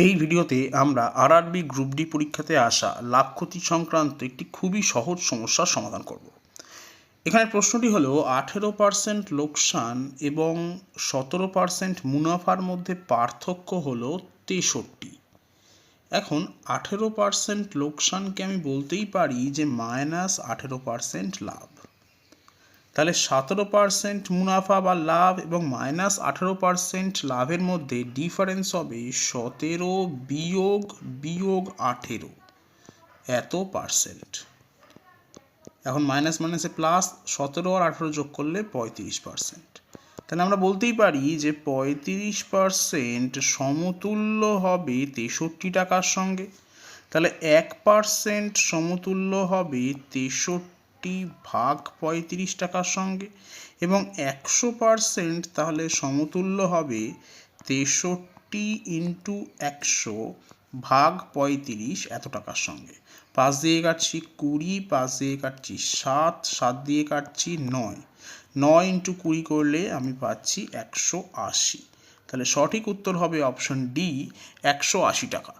এই ভিডিওতে আমরা আরআরবি গ্রুপ ডি পরীক্ষাতে আসা লাভ ক্ষতি সংক্রান্ত একটি খুবই সহজ সমস্যার সমাধান করব। এখানে প্রশ্নটি হলো 18% লোকসান এবং 17% মুনাফার মধ্যে পার্থক্য হলো 63। এখন 18% লোকসানকে আমি বলতেই পারি যে -18% লাভ, তাহলে 17% মুনাফা বা লাভ এবং -18% লাভের মধ্যে ডিফারেন্স হবে 17 বিয়োগ 18 এত পার্সেন্ট। এখন মাইনাস মাইনাসে প্লাস, 17 আর 18 যোগ করলে 35%। তাহলে আমরা বলতেই পারি যে 35% সমতুল্য হবে 63 টাকার সঙ্গে। তাহলে 1% সমতুল্য হবে 63 ভাগ 35 টাকার সঙ্গে, এবং 100% তাহলে সমতুল্য হবে 63 ইন্টু 100 ভাগ 35 এত টাকার সঙ্গে। 5 দিয়ে কাটছি 20, 5 দিয়ে কাটছি 7, 7 দিয়ে কাটছি 9, 9 ইন্টু 20 করলে আমি পাচ্ছি 180। তাহলে সঠিক উত্তর হবে অপশন ডি, 180 টাকা।